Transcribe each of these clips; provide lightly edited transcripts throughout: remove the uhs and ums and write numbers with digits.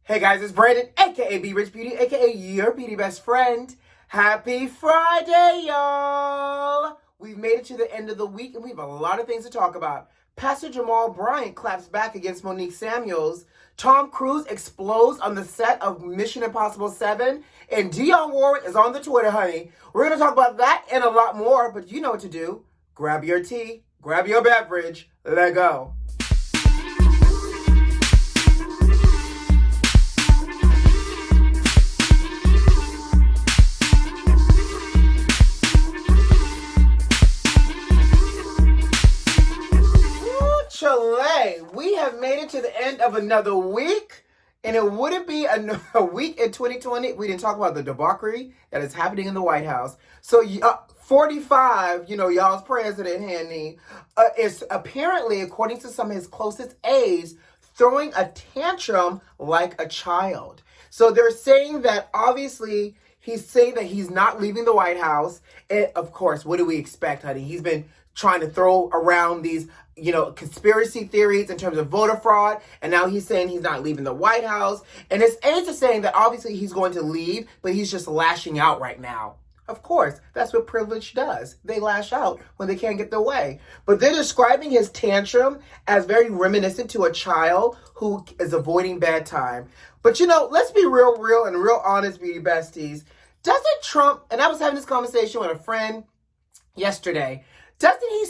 Hey guys, it's Brandon, aka B.Rich Beauty, aka your beauty best friend. Happy Friday, y'all! We've made it to the end of the week and we have a lot of things to talk about. Pastor JAMAL Bryant claps back against Monique Samuels. Tom Cruise explodes on the set of Mission Impossible 7. And DIONNE Warwick is on the Twitter, honey. We're going to talk about that and a lot more, but you know what to do. Grab your tea, grab your beverage, let go. Chile, we have made it to the end of another week, and it wouldn't be a week in 2020 we didn't talk about the debauchery that is happening in the White House. So 45, y'all's president, Hanny, is apparently, according to some of his closest aides, throwing a tantrum like a child. So they're saying that obviously he's saying that he's not leaving the White House. And of course, what do we expect, honey? He's been trying to throw around these, conspiracy theories in terms of voter fraud. And now he's saying he's not leaving the White House. And his aides are saying that obviously he's going to leave, but he's just lashing out right now. Of course, that's what privilege does. They lash out when they can't get their way. But they're describing his tantrum as very reminiscent to a child who is avoiding bad time. But let's be real and real honest, beauty besties. Doesn't Trump, and I was having this conversation with a friend yesterday, doesn't he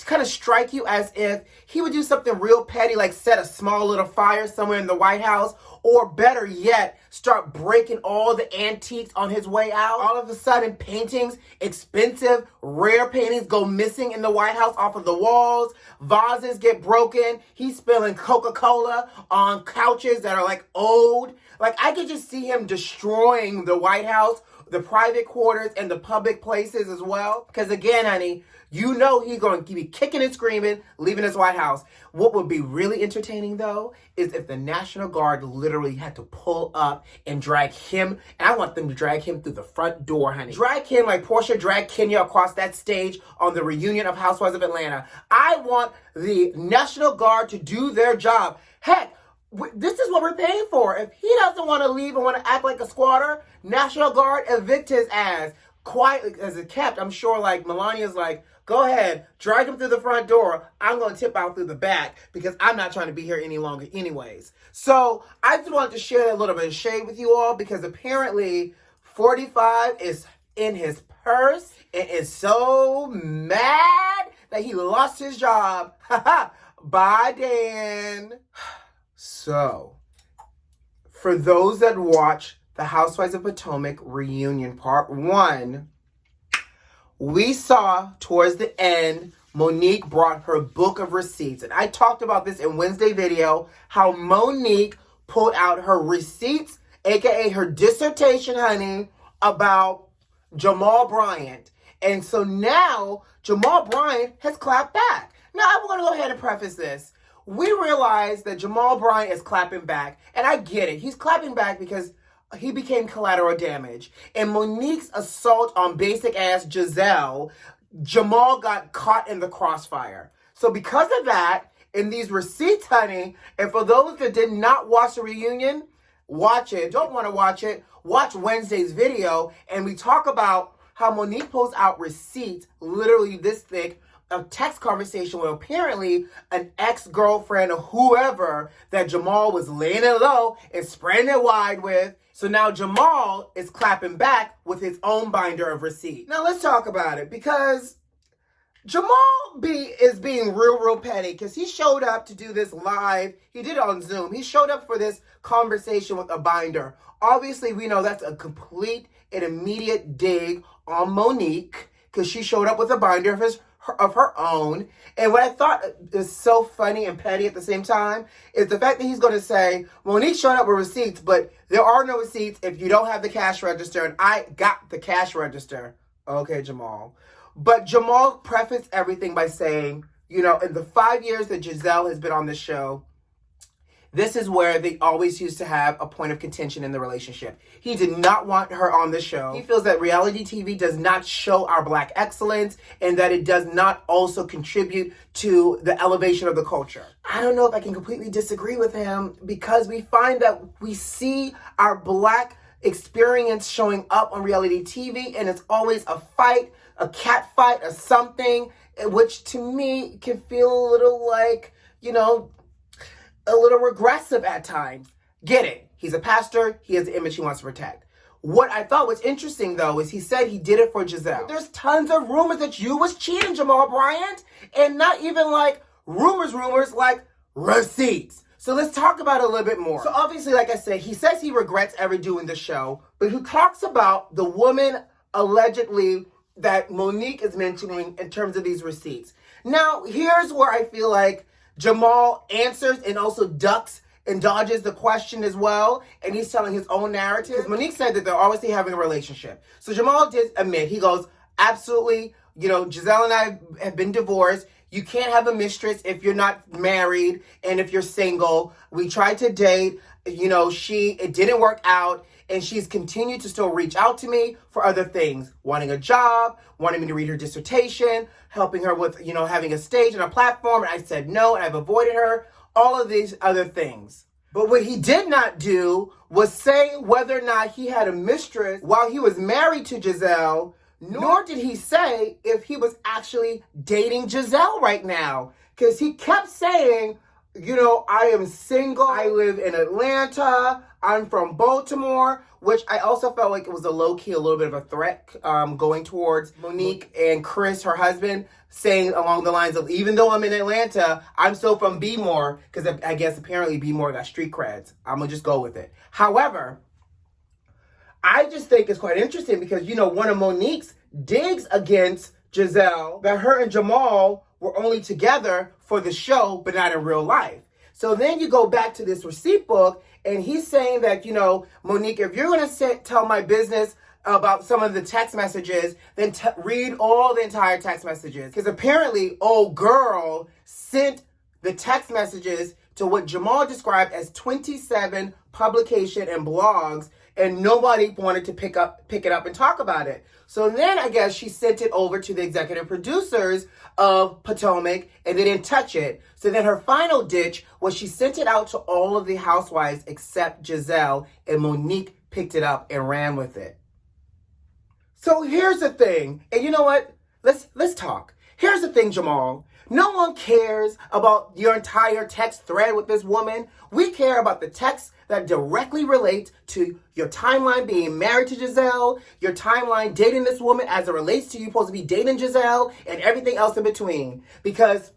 kind of strike you as if he would do something real petty, like set a small little fire somewhere in the White House, or better yet, start breaking all the antiques on his way out? All of a sudden, paintings, expensive, rare paintings go missing in the White House off of the walls. Vases get broken. He's spilling Coca-Cola on couches that are like old. Like, I could just see him destroying the White House, the private quarters, and the public places as well. Because again, honey, he's going to be kicking and screaming, leaving his White House. What would be really entertaining, though, is if the National Guard literally had to pull up and drag him. And I want them to drag him through the front door, honey. Drag him like Portia dragged Kenya across that stage on the reunion of Housewives of Atlanta. I want the National Guard to do their job. Heck, this is what we're paying for. If he doesn't want to leave and want to act like a squatter, National Guard, evict his ass. Quietly as it kept, I'm sure Melania's like, go ahead, drag him through the front door. I'm going to tip out through the back because I'm not trying to be here any longer anyways. So I just wanted to share that little bit of shade with you all because apparently 45 is in his purse and is so mad that he lost his job. Bye, Dan. So, for those that watch the Housewives of Potomac reunion part 1, we saw towards the end, Monique brought her book of receipts. And I talked about this in Wednesday video, how Monique pulled out her receipts, aka her dissertation, honey, about JAMAL Bryant. And so now, JAMAL Bryant has clapped back. Now, I'm going to go ahead and preface this. We realize that JAMAL Bryant is clapping back, and I get it. He's clapping back because he became collateral damage. And Monique's assault on basic-ass Giselle, JAMAL got caught in the crossfire. So because of that, in these receipts, honey, and for those that did not watch the reunion, watch it. Don't want to watch it, watch Wednesday's video, and we talk about how Monique pulls out receipts, literally this thick, a text conversation with apparently an ex-girlfriend or whoever that JAMAL was laying it low and spreading it wide with. So now JAMAL is clapping back with his own binder of receipts. Now let's talk about it because JAMAL is being real petty because he showed up to do this live. He did it on Zoom. He showed up for this conversation with a binder. Obviously, we know that's a complete and immediate dig on Monique because she showed up with a binder of her own. And what I thought is so funny and petty at the same time is the fact that he's going to say, Monique showed up with receipts, but there are no receipts if you don't have the cash register, and I got the cash register. Okay, JAMAL. But JAMAL prefaced everything by saying, in the 5 years that Giselle has been on the show, this is where they always used to have a point of contention in the relationship. He did not want her on the show. He feels that reality TV does not show our Black excellence and that it does not also contribute to the elevation of the culture. I don't know if I can completely disagree with him, because we find that we see our Black experience showing up on reality TV, and it's always a fight, a cat fight, or something, which to me can feel a little like, you know, a little regressive at times. Get it. He's a pastor. He has an image he wants to protect. What I thought was interesting, though, is he said he did it for Giselle. There's tons of rumors that you was cheating, Jamal Bryant, and not even like rumors, like receipts. So let's talk about it a little bit more. So obviously, like I said, he says he regrets ever doing the show, but he talks about the woman allegedly that Monique is mentioning in terms of these receipts. Now, here's where I feel like Jamal answers and also ducks and dodges the question as well, and he's telling his own narrative. Because Monique said that they're obviously having a relationship. So Jamal did admit, he goes, absolutely, you know, Giselle and I have been divorced. You can't have a mistress if you're not married and if you're single. We tried to date, you know, it didn't work out, and she's continued to still reach out to me for other things, wanting a job, wanting me to read her dissertation, helping her with, you know, having a stage and a platform. And I said no, and I've avoided her, all of these other things. But what he did not do was say whether or not he had a mistress while he was married to Giselle, nor did he say if he was actually dating Giselle right now. Because he kept saying, you know, I am single, I live in Atlanta, I'm from Baltimore, which I also felt like it was a low-key, a little bit of a threat going towards Monique and Chris, her husband, saying along the lines of, even though I'm in Atlanta, I'm still from B-More, because I guess apparently B-More got street creds. I'm going to just go with it. However, I just think it's quite interesting because, you know, one of Monique's digs against Giselle, that her and Jamal were only together for the show, but not in real life. So then you go back to this receipt book, and he's saying that, you know, Monique, if you're going to tell my business about some of the text messages, then read all the entire text messages. Because apparently, old girl sent the text messages to what Jamal described as 27 publication and blogs, and nobody wanted to pick it up and talk about it. So then I guess she sent it over to the executive producers of Potomac, and they didn't touch it. So then her final ditch was she sent it out to all of the housewives except Giselle, and Monique picked it up and ran with it. So here's the thing, and you know what? Let's talk. Here's the thing, Jamal. No one cares about your entire text thread with this woman. We care about the texts that directly relate to your timeline being married to Giselle, your timeline dating this woman as it relates to you supposed to be dating Giselle, and everything else in between. Because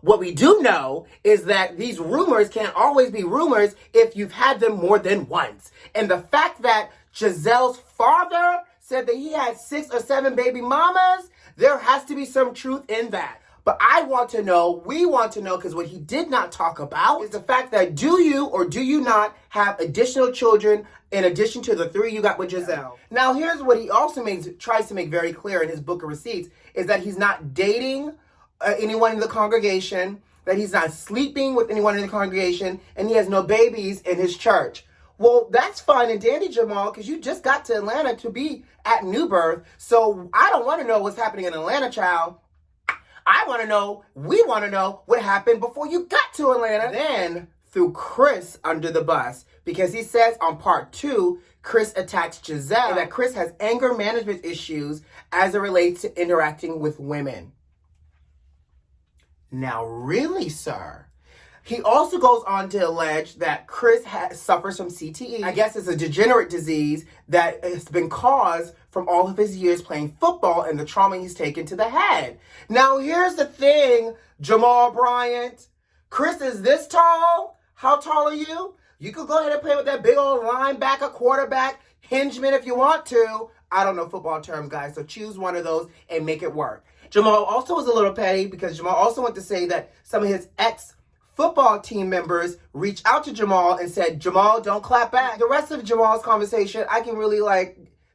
what we do know is that these rumors can't always be rumors if you've had them more than once. And the fact that Giselle's father said that he had 6 or 7 baby mamas, there has to be some truth in that. But I want to know, we want to know, because what he did not talk about is the fact that do you or do you not have additional children in addition to the 3 you got with Giselle? Now, here's what he also tries to make very clear in his book of receipts, is that he's not dating anyone in the congregation, that he's not sleeping with anyone in the congregation, and he has no babies in his church. Well, that's fine and dandy, Jamal, because you just got to Atlanta to be at New Birth. So I don't want to know what's happening in Atlanta, child. We want to know what happened before you got to Atlanta. Then threw Chris under the bus, because he says on part 2, Chris attacks Giselle, that Chris has anger management issues as it relates to interacting with women. Now, really, sir? He also goes on to allege that Chris suffers from CTE. I guess it's a degenerate disease that has been caused from all of his years playing football and the trauma he's taken to the head. Now, here's the thing, Jamal Bryant. Chris is this tall. How tall are you? You could go ahead and play with that big old linebacker, quarterback, hingeman if you want to. I don't know football terms, guys, so choose one of those and make it work. Jamal also was a little petty, because Jamal also went to say that some of his ex-football team members reached out to Jamal and said, Jamal, don't clap back. The rest of Jamal's conversation, I can really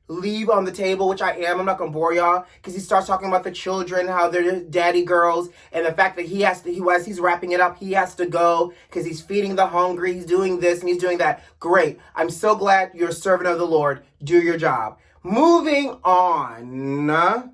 leave on the table, which I am. I'm not gonna bore y'all, because he starts talking about the children, how they're daddy girls, and the fact that as he's wrapping it up, he has to go because he's feeding the hungry, he's doing this and he's doing that. Great. I'm so glad you're a servant of the Lord. Do your job. Moving on.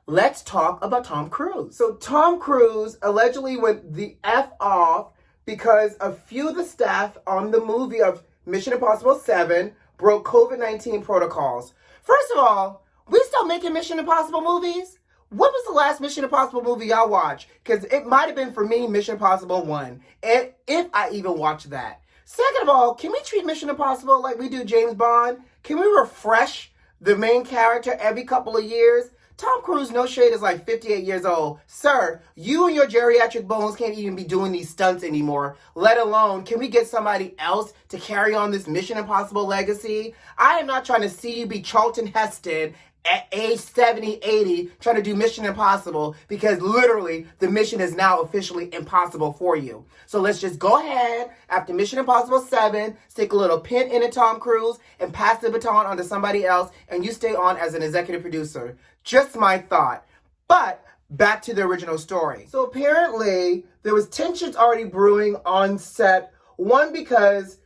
Let's talk about Tom Cruise. So Tom Cruise allegedly went the F off because a few of the staff on the movie of Mission Impossible 7 broke COVID-19 protocols. First of all, we still making Mission Impossible movies? When was the last Mission Impossible movie y'all watched? Because it might have been, for me, Mission Impossible 1. And if I even watched that. Second of all, can we treat Mission Impossible like we do James Bond? Can we refresh the main character every couple of years? Tom Cruise, no shade, is like 58 years old. Sir, you and your geriatric bones can't even be doing these stunts anymore, let alone, can we get somebody else to carry on this Mission Impossible legacy? I am not trying to see you be Charlton Heston at age 70, 80, trying to do Mission Impossible, because literally the mission is now officially impossible for you. So let's just go ahead, after Mission Impossible 7, stick a little pin in it, Tom Cruise, and pass the baton on to somebody else, and you stay on as an executive producer. Just my thought. But back to the original story. So apparently there was tensions already brewing on set. One, because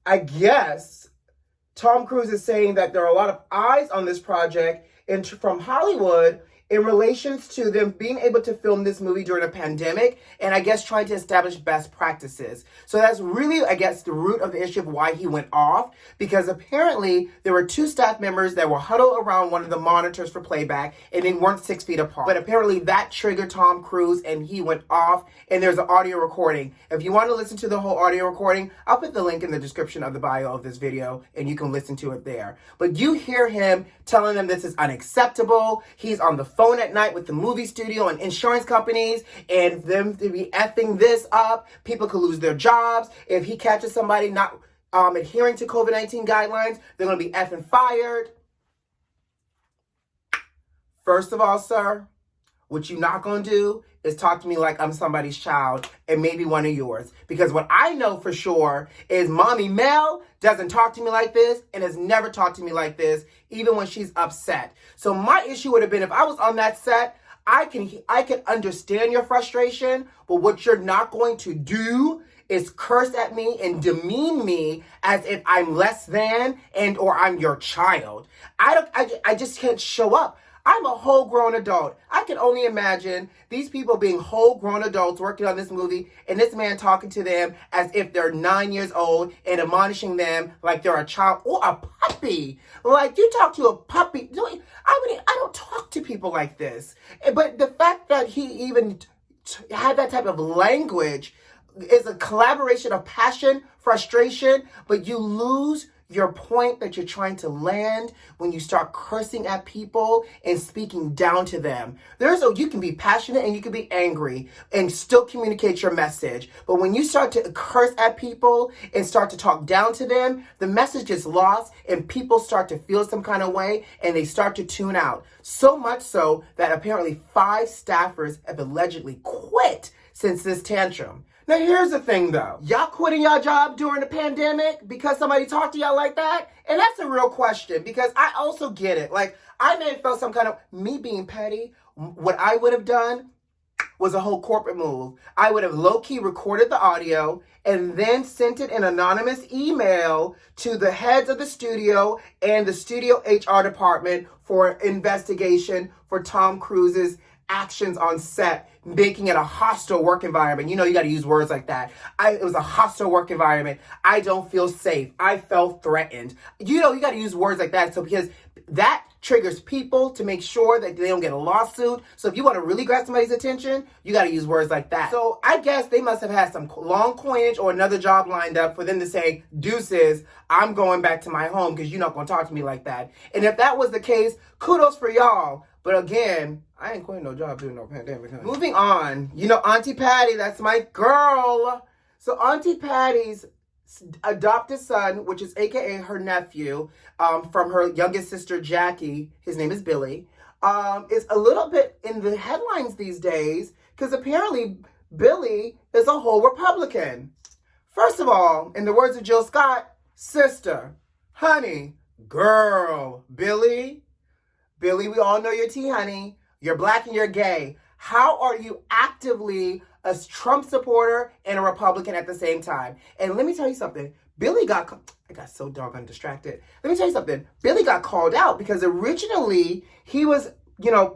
I guess Tom Cruise is saying that there are a lot of eyes on this project from Hollywood in relations to them being able to film this movie during a pandemic, and I guess trying to establish best practices. So that's really, I guess, the root of the issue of why he went off, because apparently there were 2 staff members that were huddled around one of the monitors for playback, and they weren't 6 feet apart. But apparently that triggered Tom Cruise, and he went off, and there's an audio recording. If you want to listen to the whole audio recording, I'll put the link in the description of the bio of this video, and you can listen to it there. But you hear him telling them this is unacceptable. He's on the phone at night with the movie studio and insurance companies, and them to be effing this up. People could lose their jobs. If he catches somebody not adhering to COVID-19 guidelines, they're going to be effing fired. First of all, sir, what you're not going to do is talk to me like I'm somebody's child and maybe one of yours. Because what I know for sure is Mommy Mel doesn't talk to me like this and has never talked to me like this, even when she's upset. So my issue would have been, if I was on that set, I can understand your frustration, but what you're not going to do is curse at me and demean me as if I'm less than and or I'm your child. I just can't show up. I'm a whole grown adult. I can only imagine these people being whole grown adults working on this movie and this man talking to them as if they're 9 years old and admonishing them like they're a child or a puppy. Like, you talk to a puppy. I don't talk to people like this. But the fact that he even had that type of language is a collaboration of passion, frustration, but you lose your point that you're trying to land when you start cursing at people and speaking down to them. You can be passionate and you can be angry and still communicate your message. But when you start to curse at people and start to talk down to them, the message is lost and people start to feel some kind of way and they start to tune out. So much so that apparently 5 staffers have allegedly quit since this tantrum. Now, here's the thing, though. Y'all quitting y'all job during the pandemic because somebody talked to y'all like that? And that's a real question, because I also get it. Like, I may have felt some kind of, me being petty, what I would have done was a whole corporate move. I would have low-key recorded the audio and then sent it in anonymous email to the heads of the studio and the studio HR department for investigation for Tom Cruise's actions on set, making it a hostile work environment. You know, you got to use words like that. It was a hostile work environment. I don't feel safe. I felt threatened. You know, you got to use words like that. So because that triggers people to make sure that they don't get a lawsuit. So if you want to really grab somebody's attention, you got to use words like that. So I guess they must have had some long coinage or another job lined up for them to say, deuces, I'm going back to my home because you're not going to talk to me like that. And if that was the case, kudos for y'all. But again, I ain't quitting no job during no pandemic. Huh? Moving on, you know, Auntie Patty, that's my girl. So Auntie Patty's adopted son, which is AKA her nephew, from her youngest sister, Jackie, his name is Billy, is a little bit in the headlines these days because apparently Billy is a whole Republican. First of all, in the words of Jill Scott, sister, honey, Girl, Billy, we all know you're tea, honey. You're black and you're gay. How are you actively a Trump supporter and a Republican at the same time? And let me tell you something. I got so doggone distracted. Let me tell you something. Billy got called out because originally he was,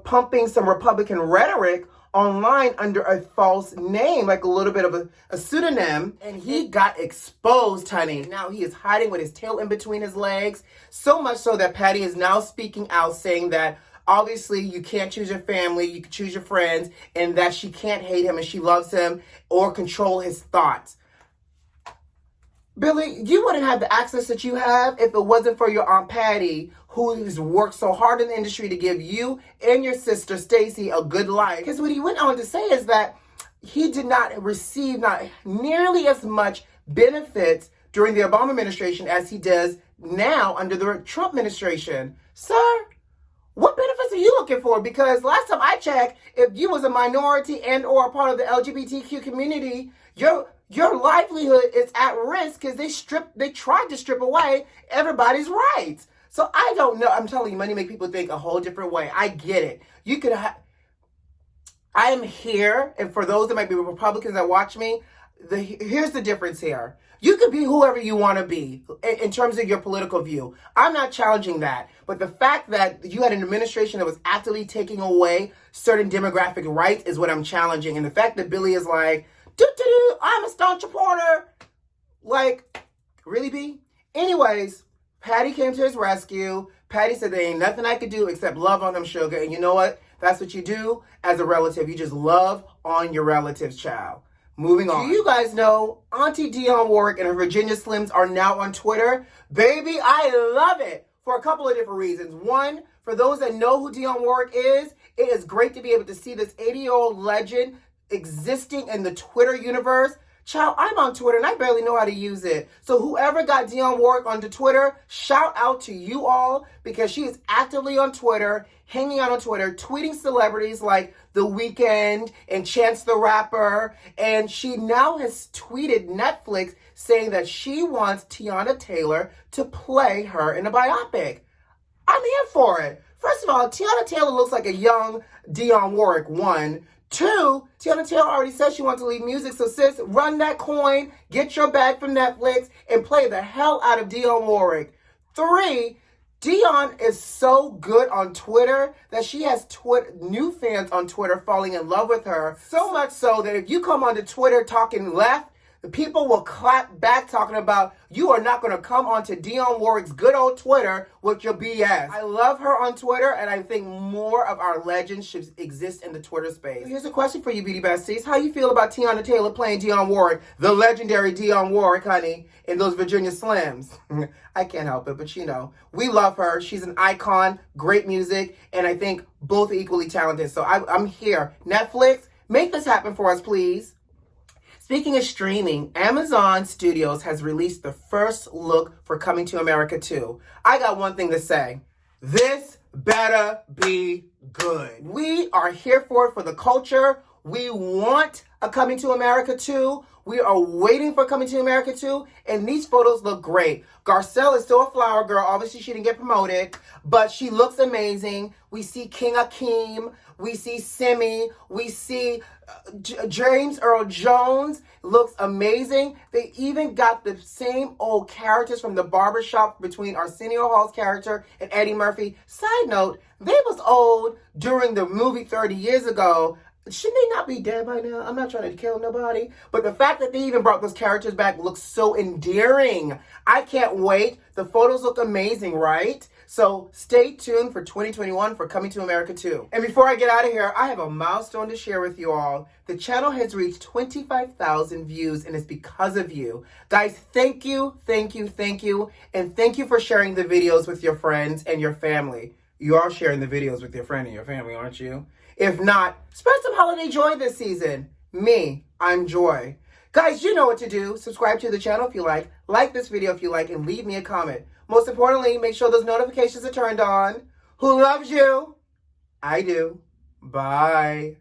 pumping some Republican rhetoric online under a false name, like a little bit of a pseudonym, and he got exposed, honey. Now he is hiding with his tail in between his legs, so much so that Patty is now speaking out saying that obviously you can't choose your family, you can choose your friends, and that she can't hate him and she loves him or control his thoughts. Billy, you wouldn't have the access that you have if it wasn't for your Aunt Patty, who has worked so hard in the industry to give you and your sister Stacey a good life. Because what he went on to say is that he did not receive not nearly as much benefits during the Obama administration as he does now under the Trump administration. Sir, what benefits are you looking for? Because last time I checked, if you was a minority and or a part of the LGBTQ community, your livelihood is at risk because they tried to strip away everybody's rights. So I don't know. I'm telling you, money make people think a whole different way. I get it. I am here, and for those that might be Republicans that watch me, here's the difference here. You could be whoever you want to be in terms of your political view. I'm not challenging that. But the fact that you had an administration that was actively taking away certain demographic rights is what I'm challenging. And the fact that Billy is like, I'm a staunch supporter. Like, really, B? Anyways, Patty came to his rescue. Patty said there ain't nothing I could do except love on them, sugar. And you know what? That's what you do as a relative. You just love on your relatives, child. Moving on. Do you guys know Auntie DIONNE Warwick and her Virginia Slims are now on Twitter? Baby, I love it for a couple of different reasons. One, for those that know who DIONNE Warwick is, it is great to be able to see this 80-year-old legend existing in the Twitter universe. Child, I'm on Twitter and I barely know how to use it. So whoever got DIONNE Warwick onto Twitter, shout out to you all because she is actively on Twitter, hanging out on Twitter, tweeting celebrities like The Weeknd and Chance the Rapper. And she now has tweeted Netflix saying that she wants Teyana Taylor to play her in a biopic. I'm here for it. First of all, Teyana Taylor looks like a young DIONNE Warwick, one. Two, Teyana Taylor already said she wants to leave music, so sis, run that coin, get your bag from Netflix, and play the hell out of DIONNE Warwick. Three, DIONNE is so good on Twitter that she has new fans on Twitter falling in love with her. So much so that if you come onto Twitter talking left, the people will clap back talking about you are not going to come onto DIONNE Warwick's good old Twitter with your BS. I love her on Twitter, and I think more of our legends should exist in the Twitter space. Here's a question for you, beauty besties. How you feel about Teyana Taylor playing DIONNE Warwick, the legendary DIONNE Warwick, honey, in those Virginia Slims? I can't help it, but we love her. She's an icon, great music, and I think both equally talented. So I'm here. Netflix, make this happen for us, please. Speaking of streaming, Amazon Studios has released the first look for Coming to America 2. I got one thing to say. This better be good. We are here for it for the culture. We want a Coming to America 2. We are waiting for Coming to America 2, and these photos look great. Garcelle is still a flower girl. Obviously, she didn't get promoted, but she looks amazing. We see King Akeem. We see Simi. We see James Earl Jones. Looks amazing. They even got the same old characters from the barbershop between Arsenio Hall's character and Eddie Murphy. Side note, they was old during the movie 30 years ago. Shouldn't they not be dead by now? I'm not trying to kill nobody. But the fact that they even brought those characters back looks so endearing. I can't wait. The photos look amazing, right? So stay tuned for 2021 for Coming to America 2. And before I get out of here, I have a milestone to share with you all. The channel has reached 25,000 views, and it's because of you. Guys, thank you, thank you, thank you. And thank you for sharing the videos with your friends and your family. You are sharing the videos with your friend and your family, aren't you? If not, spread some holiday joy this season. Me, I'm Joy. Guys, you know what to do. Subscribe to the channel if you like this video if you like, and leave me a comment. Most importantly, make sure those notifications are turned on. Who loves you? I do. Bye.